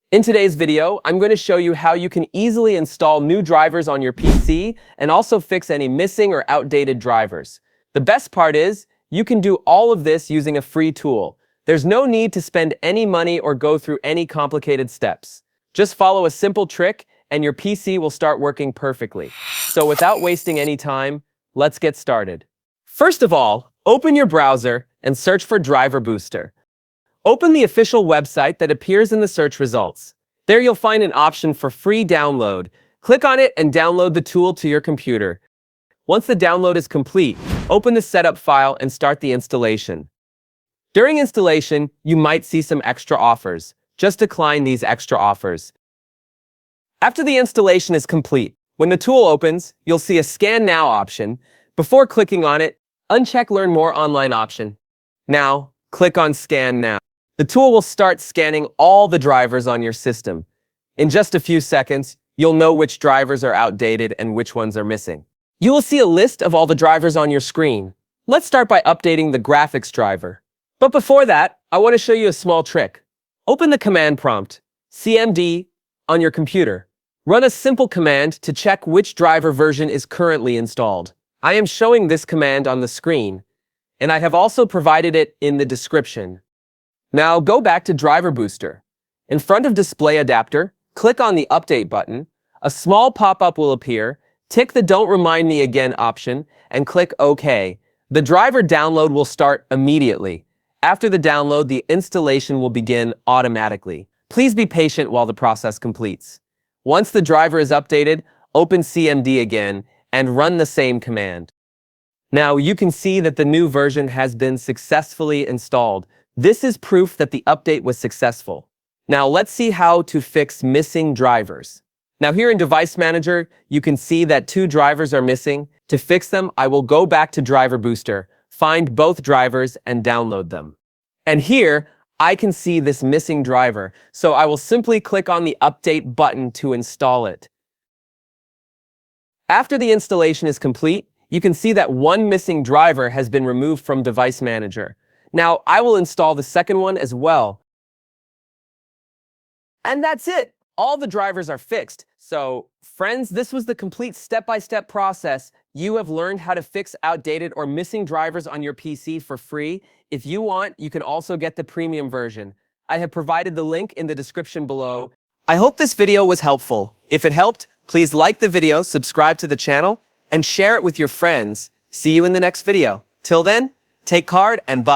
In today's video, I'm going to show you how you can easily install new drivers on your PC and also fix any missing or outdated drivers. The best part is, you can do all of this using a free tool. There's no need to spend any money or go through any complicated steps. Just follow a simple trick and your PC will start working perfectly. So without wasting any time, let's get started. First of all, open your browser and search for Driver Booster. Open the official website that appears in the search results. There you'll find an option for free download. Click on it and download the tool to your computer. Once the download is complete, open the setup file and start the installation. During installation, you might see some extra offers. Just decline these extra offers. After the installation is complete, when the tool opens, you'll see a Scan Now option. Before clicking on it, uncheck Learn More Online option. Now, click on Scan Now. The tool will start scanning all the drivers on your system. In just a few seconds, you'll know which drivers are outdated and which ones are missing. You will see a list of all the drivers on your screen. Let's start by updating the graphics driver. But before that, I want to show you a small trick. Open the command prompt, CMD, on your computer. Run a simple command to check which driver version is currently installed. I am showing this command on the screen, and I have also provided it in the description. Now go back to Driver Booster. In front of Display Adapter, click on the Update button. A small pop-up will appear. Tick the Don't Remind Me Again option and click OK. The driver download will start immediately. After the download, the installation will begin automatically. Please be patient while the process completes. Once the driver is updated, open CMD again and run the same command. Now you can see that the new version has been successfully installed. This is proof that the update was successful. Now let's see how to fix missing drivers. Now here in Device Manager, you can see that 2 drivers are missing. To fix them, I will go back to Driver Booster, find both drivers and download them. And here, I can see this missing driver, so I will simply click on the Update button to install it. After the installation is complete, you can see that one missing driver has been removed from Device Manager. Now, I will install the second one as well. And that's it! All the drivers are fixed. So, friends, this was the complete step-by-step process. You have learned how to fix outdated or missing drivers on your PC for free. If you want, you can also get the premium version. I have provided the link in the description below. I hope this video was helpful. If it helped, please like the video, subscribe to the channel, and share it with your friends. See you in the next video. Till then, take care and bye.